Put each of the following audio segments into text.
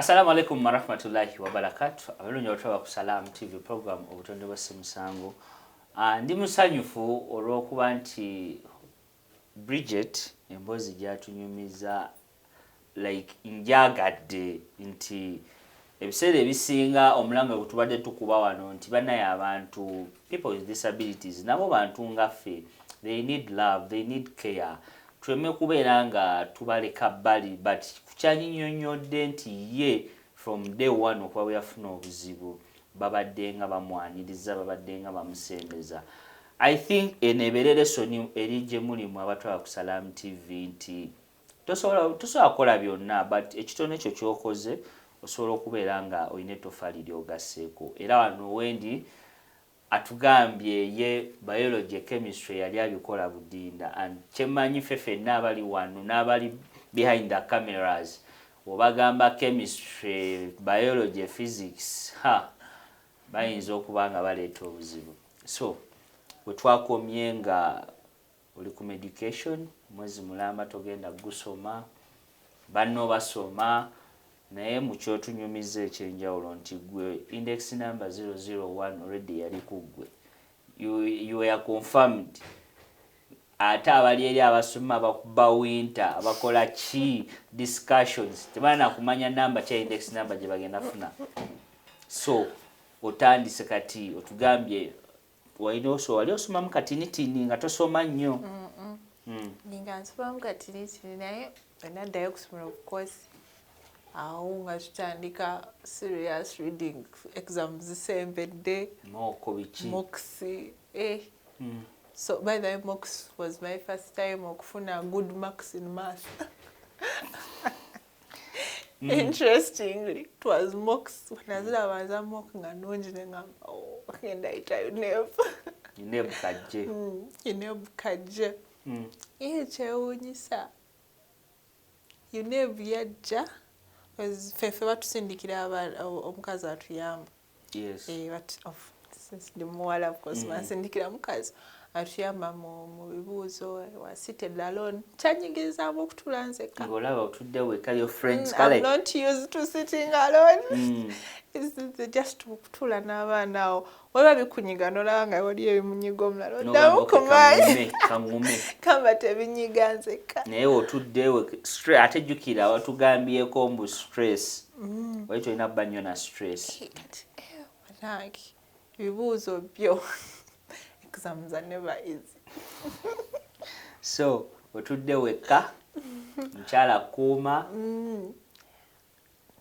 Assalamu alaikum warahmatullahi wabarakatuh. Abalungi otwa ku Salam TV program Obudonde bwa Ssimusango. Ndi musanyufu olw'okuba nti Bridget embozi gyatunyumiza like njagadde nti ebiseera ebisinga omulanga gutubadde tukuba wano nti bannaye abantu people with disabilities nabo bantu ngaffe, they need love, they need care. Tuleme kubeera nga tubaleka bbali, but kukyanyinnyonnyodde nti ye from day one okuba bwe yafuna obuzibu babadde nga bamwaniriza, babadde nga bamusembeza. I think eneebeera lesoni eri gye mulimu abatwala ku Salam TV nti tosobola kukola byonna, but ekitono ekyo ky'okoze osobola okubeera nga olina ettofaali ly'ogasseeko. Era wano wendi atugambye ye biology chemistry yali abikola budinda, and kyemanyi ffe ffenna abali wano n'abali behind the cameras obagamba chemistry, biology, physics bayinza okuba nga baleeta obuzibu. So bwe twakomye nga oli ku medication mwezi mulamba togenda gusoma, banno basoma, naye mu kyotunyumiza ekyenjawulo nti gwe index number 001 already yali ku ggwe. You were confirmed. Ate abali eri abasoma bakuba winter abakola ki discussions tebana kumanya namba kya index number gye bagenda funa. So otandise kati otugambye wali osoma mu katinitini nga tosoma nnyo. Ninga nsoma mu katinitini naye naddayo kusomera of course awo nga tutandika serious reading exams zisembedde mocks. So by the way, mocks was my first time okufuna good marks in math. Interestingly, it was mocks. When I was a mock nga nungi nengamba ngenda yita UNEB kajje. UNEB kajje. Kyewuunyisa UNEB yajja ffeffe batusindikira omukazi atuyamba. Yes. Since the muwala of course basindikira mukazi atuyamba mu bibuuzo wa seated alone. Kyanyigirizamu okutula nzekka. Ng'olaba otudde wekka your friends kale. I'm not used to sitting alone. It's just okutula n'abaana awo. Weba bikunyiga n'olaba nga waliyo ebimunyiga omulala. Oddamu kumanyi. Kamba tebinyiga nzekka. Naye otudde ate jjukira watugambyeko mbu stress. Wali tolina bba nnyo na stress. Ibibuuzo byo. Exams are never easy. So, otudde wekka, mukyala kuuma.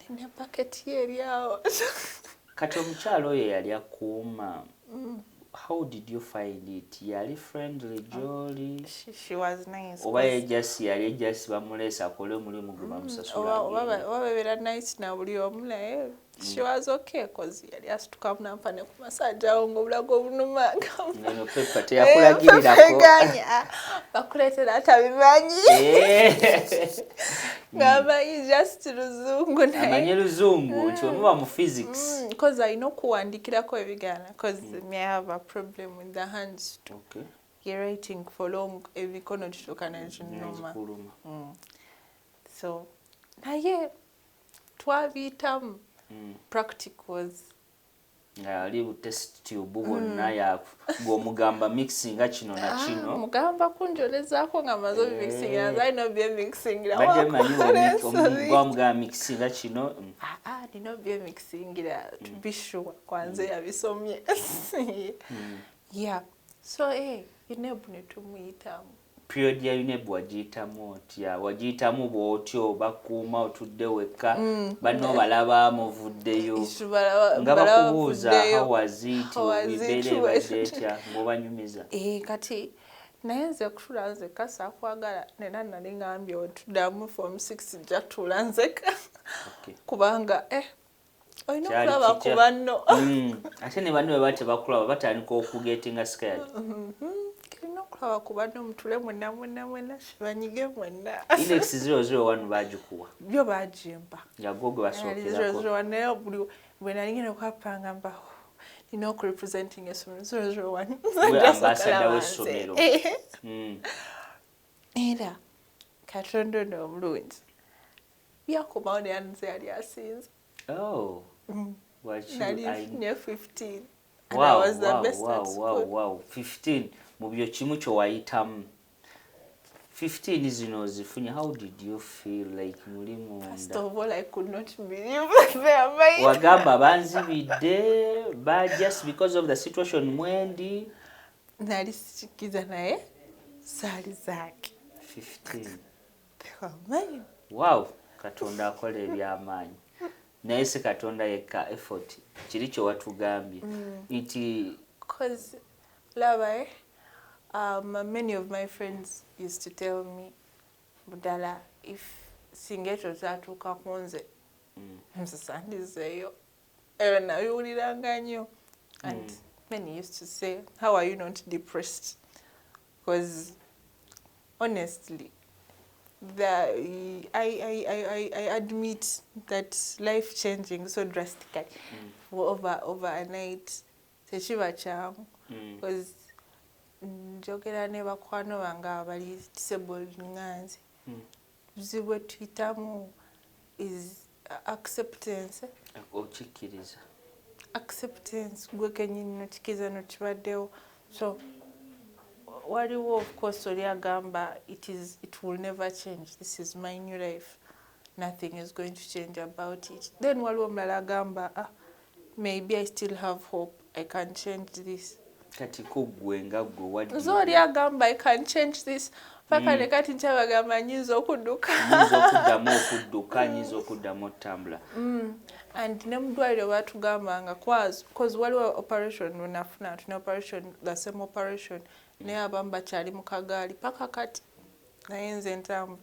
Nina paketi eri awo. Kati omukyala oyo yali akuuma. How did you find it? Yali friendly, jolly? She was nice. Oba yali just bamuleesa akole omulimu gwe bamusasula. Oba bebeera nice na buli omu naye. She was okay because yali asituka munampa ne ku masajja awo ng'obulago obunuma. Neno Peppa teyakulagirirako. Bakuleetera atabimanyi. Ng'amanyi just Luzungu naye. Amanyi Luzungu nti bwe muba mu physics. Because alina okuwandiikirako ebigaana because me have a problem with the hands too. Okay. You're writing for long emikono gituuka ne ginuma. So naye twabiyitamu. Practicals. Ali bu test tube bonna ng'omugamba mixinga kino na kino. Mugamba kunjolezaako nga maze mixing nino bye mixing ra. Badde manyi omugamba mixinga kino. Nino bye mixing ra to be sure kwanze yabisomye. Yeah. So UNEB ne tumuyitamu. Period ya UNEB wagiyitamu otya? Wagiyitamu bw'otyo bakuuma otudde wekka banno balaba muvuddeyo nga bakubuuza how was it bibeera ebadde etya ng'obanyumiza. Kati naye nze okutula nzekka saakwagala nena nali ngambye otuddamu form 6 nja tuula nzekka kubanga olina okulaba ku banno. Ate ne banno bwe baba tebakulaba batandika okugetinga scared. Kulaba ku banno mutule mwenna banyige mwenna. Index 001 bagikuwa. Byo bagimpa. Nga gogwe basokerako. 001 naye bwe nali ngenda okwapanga mbaho. Nina okurepresenting essomero 001. Gwe ambassador w'essomero. Era Katonda omulungi. byakomawo neyanze yali asinze. Oh. What you Nali near 15. And wow, I was the wow, best wow, at school. wow. 15 mu byo kimu kyo wayitamu. 15 zino zifunye. How did you feel like muli munda? First of all, I could not believe that they are mine. Wagamba banzibidde just because of the situation mwendi. Nali sikiza naye saali zaake. 15. They were mine. Wow, Katonda akola ebyamaanyi. Naye si Katonda yekka effort. Kiri kyo watugambye. Nti because laba many of my friends used to tell me, Budala, if singecho zatuuka kunze nzisandizeeyo eyo nabiwuliranga nnyo. And many used to say, how are you not depressed? Because honestly, I admit that life changing so drastically over a night tekiba kyangu. Because njogera ne bakwano bange abali disabled nganze buzibu tuyitamu is acceptance. okikkiriza. Acceptance gwe kenyini nokikiza nokibaddewo. So waliwo of course oli agamba it will never change, this is my new life, nothing is going to change about it. Then waliwo omulala agamba maybe I still have hope, I can change this. Kati kugwe nga gwe wadde. So oli agamba I can change this. Paka ne kati nkyabagamba nyinza okudduka. Nyinza okuddamu otambula. And ne mudwaliro batugambanga cause waliwo operation wenafuna tuna operation, the same operation. Naye abamu bakyali mu kagaali paka kati naye nze ntambula.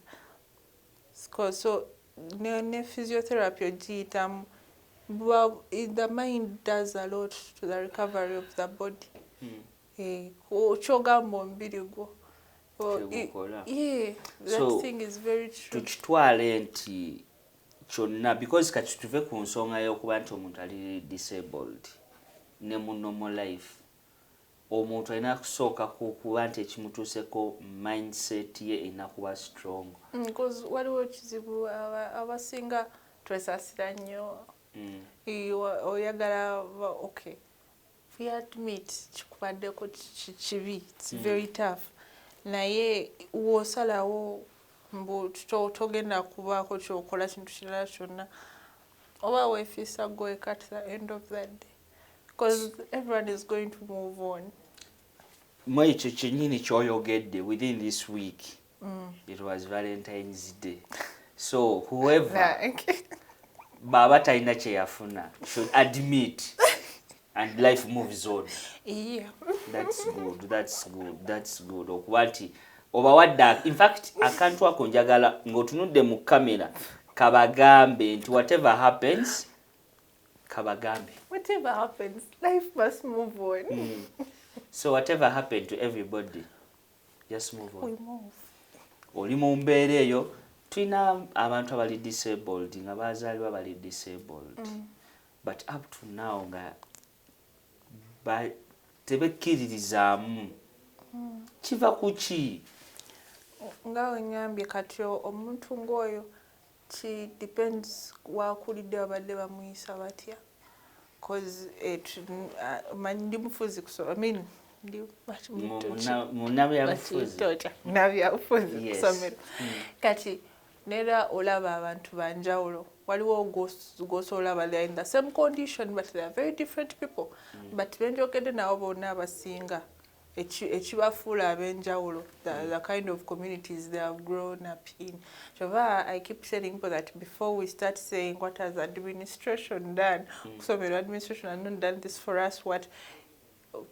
So ne physiotherapy ogiyitamu. The mind does a lot to the recovery of the body. Kyogamba omubiri gwo. Yeah, that thing is very true. Tukitwale nti kyonna because kati tuve ku nsonga y'okuba nti omuntu ali disabled ne mu normal life. Omuntu alina kusooka kuba nti ekimutuuseko mindset ye erina kuba strong. Because waliwo ekizibu abasinga twesaasira nnyo. Oyagala okay. We admit kikubaddeko kibi, it's very tough. Naye wosalawo mbu togenda kubaako kyokola kintu kirala kyonna. Oba weefiisa gwe at the end of that day. Because everyone is going to move on. Ekyo kyennyini kyoyogedde within this week. It was Valentine's Day. So whoever baba talina kye yafuna should admit and life moves on. Yeah. That's good. Okuba nti oba wadde in fact akantu ako njagala ng'otunudde mu kamera kabagambe nti whatever happens kabagambe. Whatever happens, life must move on. So whatever happened to everybody, just move on. We move. Oli mu mbeera eyo tulina abantu abali disabled nga bazaalibwa bali disabled. But up to now nga tebekkiririzaamu. Kiva ku ki? Nga wenyambye kati omuntu ng'oyo ki depends wakulidde babadde bamuyisa batya. Because ndi mufuzi kusoma. I mean, munabyabufuzi kusomero. Kati nera olaba abantu banjawulo. Waliwo gwosobola bali in the same condition but they are very different people. But benjogedde nabo bonna abasinga ekibafuula ab'enjawulo, the kind of communities they have grown up in. So I keep telling people that before we start saying what has administration done, kusomero administration has not done this for us, what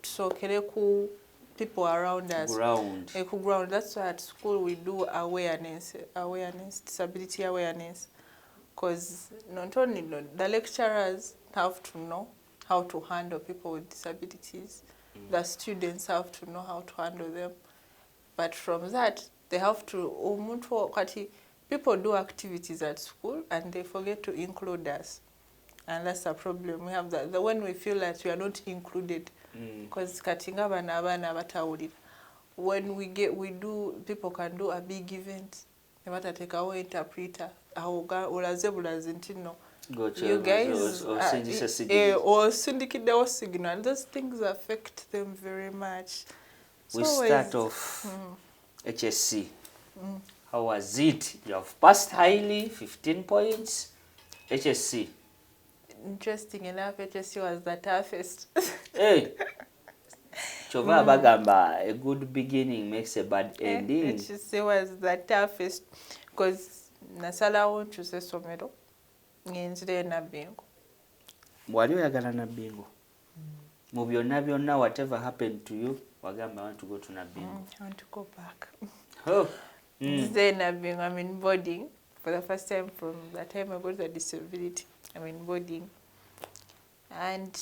tusokere ku people around us. Ground. That's why at school we do awareness, disability awareness. Because not only the lecturers have to know how to handle people with disabilities, the students have to know how to handle them. But from that, they have to, people do activities at school and they forget to include us. And that's a problem. We have that when we feel that we are not included. Because when people can do a big event, they want to take away interpreter. olaze bulaze nti no Gotcha. you guys osindikiddewo signal. Those things affect them very much. We So start off HSC. How was it? You have passed highly, 15 points. HSC. Interesting enough, HSC was the toughest. Hey. Chova bagamba, a good beginning makes a bad ending. HSC was the toughest because nasalawo nkyuse essomero ngenzire Nabbingo. Wali oyagala Nabbingo? Mu byonna byonna, whatever happened to you, wagamba I want to go to Nabbingo. I want to go back. Oh. Nzire Nabbingo, I'm in boarding for the first time from the time I got the disability. I'm in boarding. And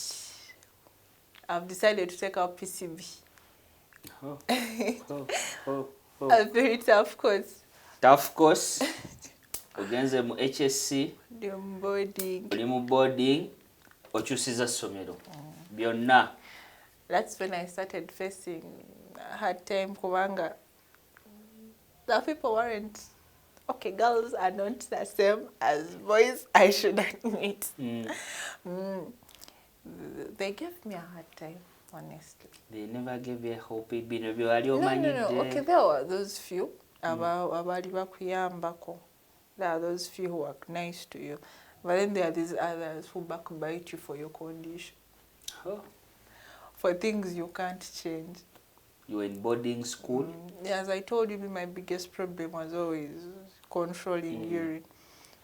I've decided to take out PCB. A very tough course. Tough course. Ogenze mu HSC. Oli mu boarding. Okyusiza ssomero. Byonna. That's when I started facing a hard time kubanga the people weren't okay. Girls are not the same as boys. I should admit. They gave me a hard time, honestly. They never gave you a hope. No. Okay, there were those few. Abali bakuyambako. There are those few who are nice to you. But then there are these others who backbite you for your condition. For things you can't change. You were in boarding school? As I told you, my biggest problem was always controlling urine.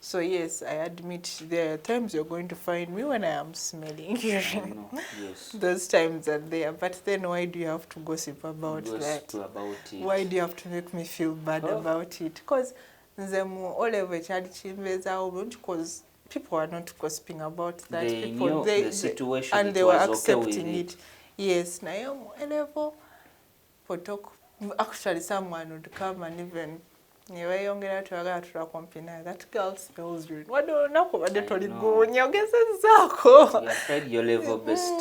So yes, I admit there are times you're going to find me when I am smelling urine. No, yes. Those times are there. But then why do you have to gossip about that? About it. Why do you have to make me feel bad about it? Because because people are not gossiping about that. They knew the situation and they were accepting it. Yes, level actually someone would come and even that girl smells urine. What do you know? You tried your level best.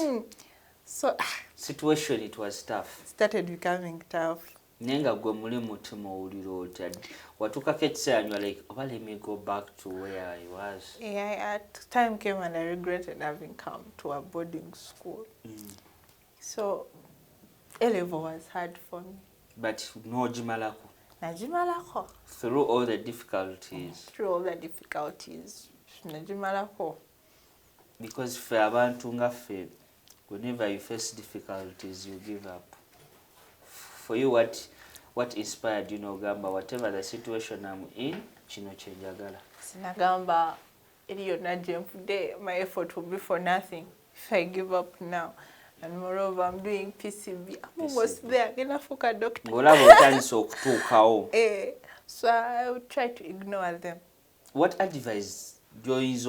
So situation, it was tough. Started becoming tough. Nenga gwe muli mutima owulira otya watukako ekiseera like let me go back to where I was. Yeah, at time came and I regretted having come to a boarding school. So A-level was hard for me. But no jimalako. Najimalako. Through all the difficulties. Through all the difficulties. Najimalako. Because for abantu nga ffe, whenever you face difficulties, you give up. For you, what inspired you, Gamba? Whatever the situation I'm in, chino chenjagala. Sinagamba, my effort will be for nothing if I give up now. And moreover, I'm doing PCB. I'm almost there. Doctor. So I would try to ignore them. What advice do you use?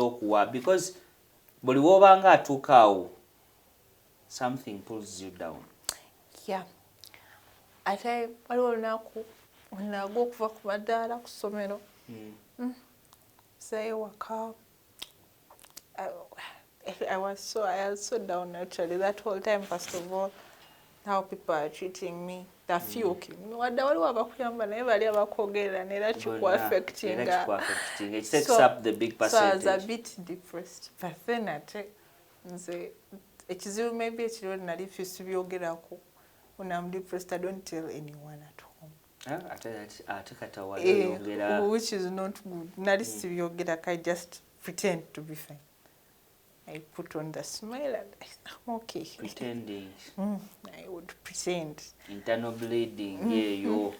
Because buli wobanga atukawo, something pulls you down. Yeah. Ate waliwo olunaku nagwa okuva ku madaala ku ssomero sayo waka. I was so down actually that whole time. First of all, how people are treating me, the few wadde waliwo abakuyamba naye bali abakwogerera neera kikuaffecting. It takes up the big percentage. So I was a bit depressed. But then ate nze ekizibu maybe ekiriwo nali fisibyogerako. When I'm depressed, I don't tell anyone at home. Which is not good. I just pretend to be fine. I put on the smile and I'm okay. Pretending. I would pretend. Internal bleeding, yo.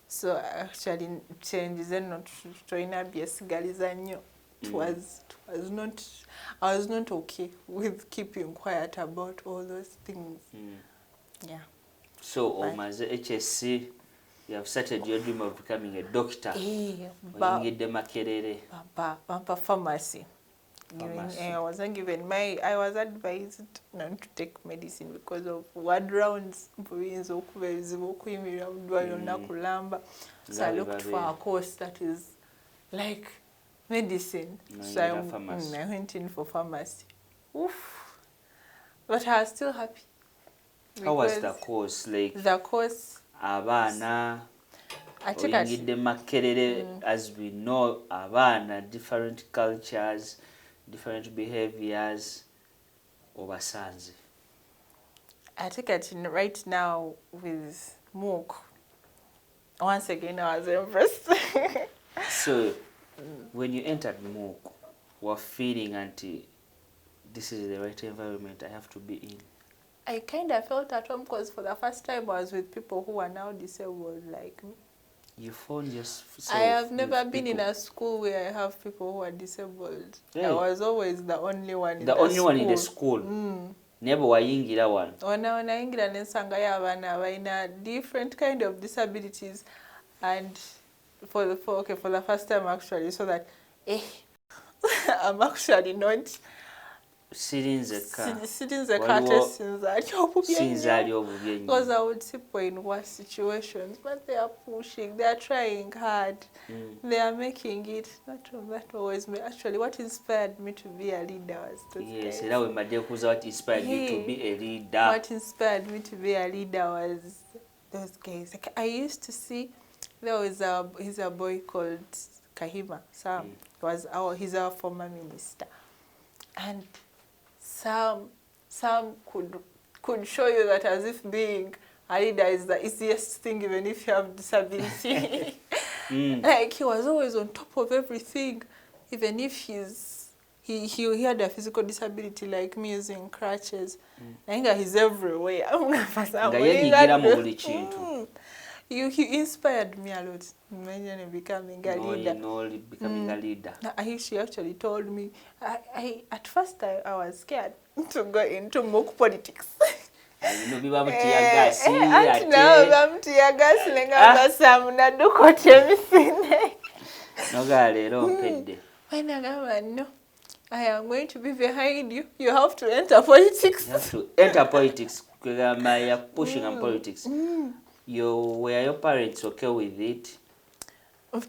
So actually, changes and not trying to be a sigalizanyo. It was not. I was not okay with keeping quiet about all those things. Yeah. So, Omaze HSC, you have started your dream of becoming a doctor. Bampa pharmacy. I wasn't given I was advised not to take medicine because of ward rounds. So I looked for a course that is like medicine. So I went in for pharmacy. Oof. But I was still happy. How was the course? Like the course, abana oyingidde Makerere, as we know, abaana, different cultures, different behaviors, obasanze. Ate kati right now with MOOC, once again I was impressed. So, when you entered MOOC, were feeling anti, this is the right environment I have to be in? I kind of felt at home because for the first time I was with people who are now disabled like me. You found yourself. I have never been in a school where I have people who are disabled. Yeah. I was always the only one in the only one in the school. Never wayingira one. Ona ingira nensangayo abaana abalina different kind of disabilities, and for the first time actually, so that I'm actually not sirinze because I would see people in worse situations, but they are pushing, they are trying hard, they are making it. That always me. Actually, what inspired me to be a leader was those guys. What inspired you to be a leader? What inspired me to be a leader was those guys. Like, I used to see there was a boy called Kahima Sam. He's our former minister, and Sam could show you that as if being a leader is the easiest thing, even if you have disability. Like, he was always on top of everything, even if he had a physical disability like me, using crutches. He's everywhere. He inspired me a lot in becoming a leader. She actually told me, at first I was scared to go into MOOC politics. No, I am going to be behind you. You have to enter politics. You have to enter politics. You're pushing on politics. Were your parents okay with it?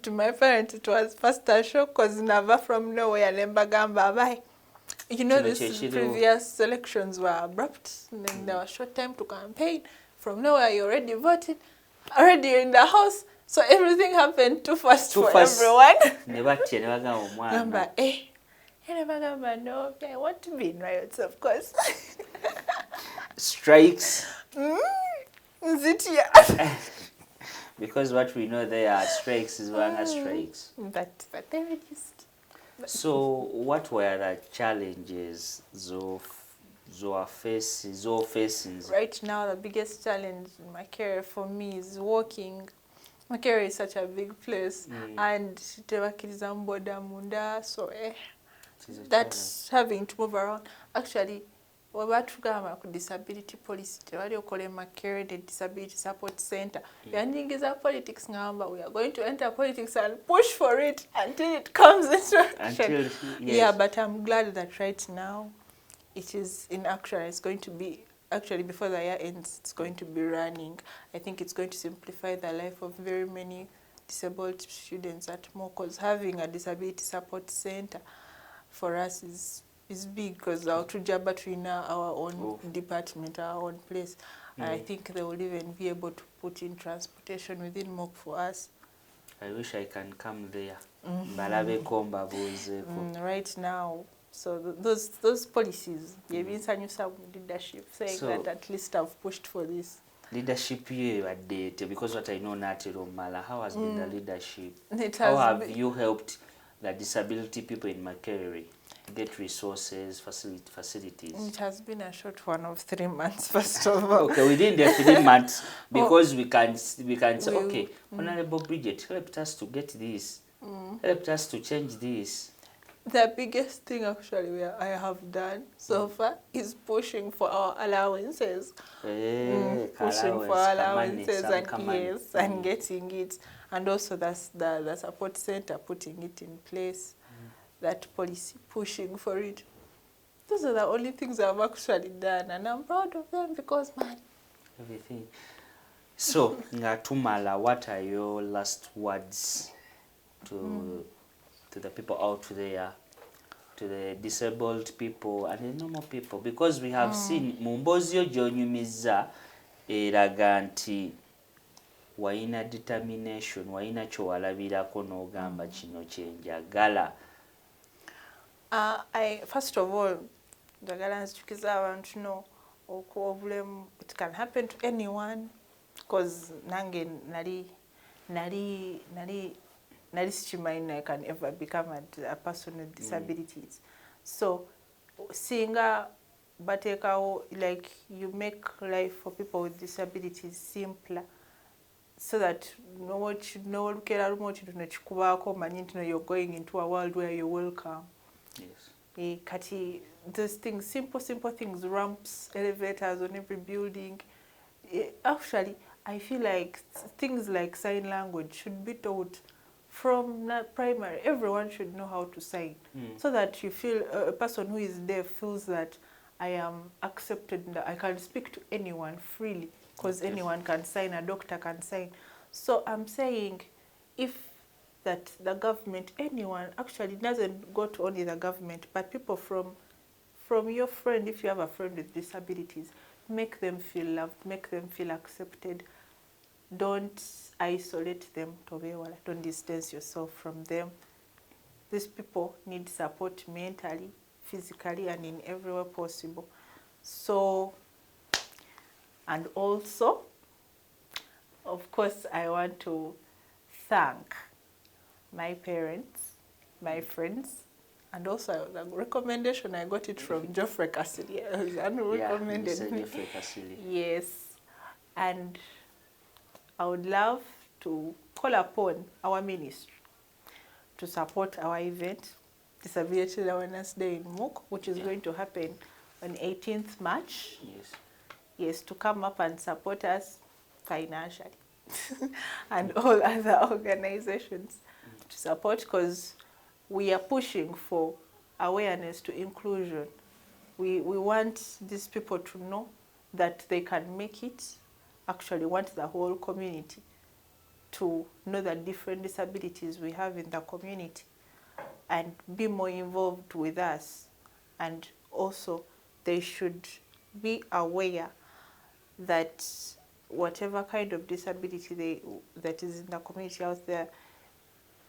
To my parents, it was first a shock because never from nowhere, bye. You know, these previous elections were abrupt, and then there was short time to campaign. From nowhere, you already voted, already in the house, so everything happened too fast for everyone. No, I want to be in riots, of course. Strikes. Because what we know there are strikes is one of strikes. But they reduced. So what were the challenges Zoa facing? Right now, the biggest challenge in my career for me is walking. My career is such a big place, and so that's having to move around. Actually, disability policy, the disability support center. We are politics now, we are going to enter politics and push for it until it comes into action. Yeah, but I'm glad that right now it is in action. It's going to be, actually before the year ends, it's going to be running. I think it's going to simplify the life of very many disabled students at MOOC, because having a disability support center for us is big, because our own department, our own place. I think they will even be able to put in transportation within MOOC for us. I wish I can come there. Right now, so those policies, they've been some leadership saying that at least I've pushed for this. Leadership because what I know Mala, how has been the leadership? How have you helped the disability people in Makerere get resources, facilities? It has been a short one of 3 months, first of all. Okay, within the 3 months, because we can say, okay, Honorable Bridget helped us to get this, helped us to change this. The biggest thing actually I have done so far is pushing for our allowances. Pushing for allowances and getting it. And also that's the support center, putting it in place. That policy, pushing for it. Those are the only things I've actually done, and I'm proud of them because, man. Everything. So, Ngatumala, what are your last words to the people out there, to the disabled people and the normal people? Because we have seen Mumbozio Jonyumiza eraga nti wayina determination, wayina kyowalabirako n'ogamba kino kyenjagala? First of all, njagala nzijukiza abantu no obulemu, it can happen to anyone, because nange nali sikimanyi I can ever become a person with disabilities. So singa batekawo, like, you make life for people with disabilities simpler, so that no lukera lumu kintu nekikubaako omanyi nti you're going into a world where you're welcome. Yes. Kati those things, simple things, ramps, elevators on every building. Actually, I feel like things like sign language should be taught from primary. Everyone should know how to sign, so that you feel a person who is deaf feels that I am accepted, that I can speak to anyone freely, because anyone can sign, a doctor can sign. So I'm saying, if that the government, anyone, actually doesn't go to only the government, but people from your friend, if you have a friend with disabilities, make them feel loved, make them feel accepted. Don't isolate them, don't distance yourself from them. These people need support mentally, physically, and in every way possible. So, and also, of course, I want to thank my parents, my friends, and also the recommendation, I got it from Geoffrey Cassidy. It was recommended. Yeah, Geoffrey Cassidy. Yes. And I would love to call upon our ministry to support our event, Disability Awareness Day in Mook, which is going to happen on 18th March. Yes. Yes, to come up and support us financially and all other organizations to support, because we are pushing for awareness to inclusion. We want these people to know that they can make it. Actually, want the whole community to know the different disabilities we have in the community and be more involved with us. And also, they should be aware that whatever kind of disability that is in the community out there,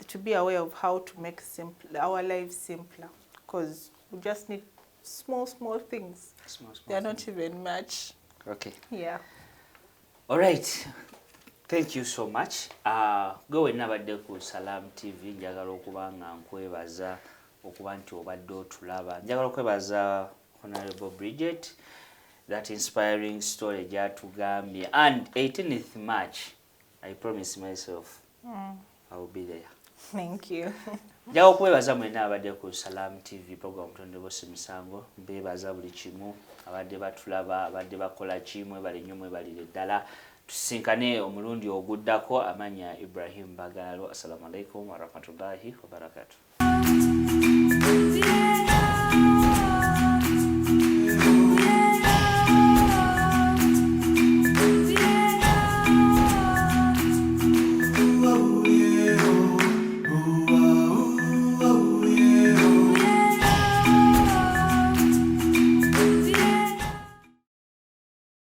to be aware of how to make our lives simpler, because we just need small things. They are not even much. Okay. Yeah. All right. Thank you so much. Go nabadde ku Salam TV, njagala okuba nga nkwebaza okuba nti obadde otulaba. Njagala okwebaza Honorable Bridget, that inspiring story gyatugambye. And 18th March, I promise myself I will be there. Thank you. Njagala okwebaza mwenna abadde ku Salam TV program Obudonde bwa Ssimusango. Mbebaza buli kimu abadde batulaba, abadde bakola kimwe bali nnyo mwebalire ddala. Tusinkane omulundi oguddako. Amanya Ibrahim Bagalo. Assalamu alaikum wa rahmatullahi wa barakatuh.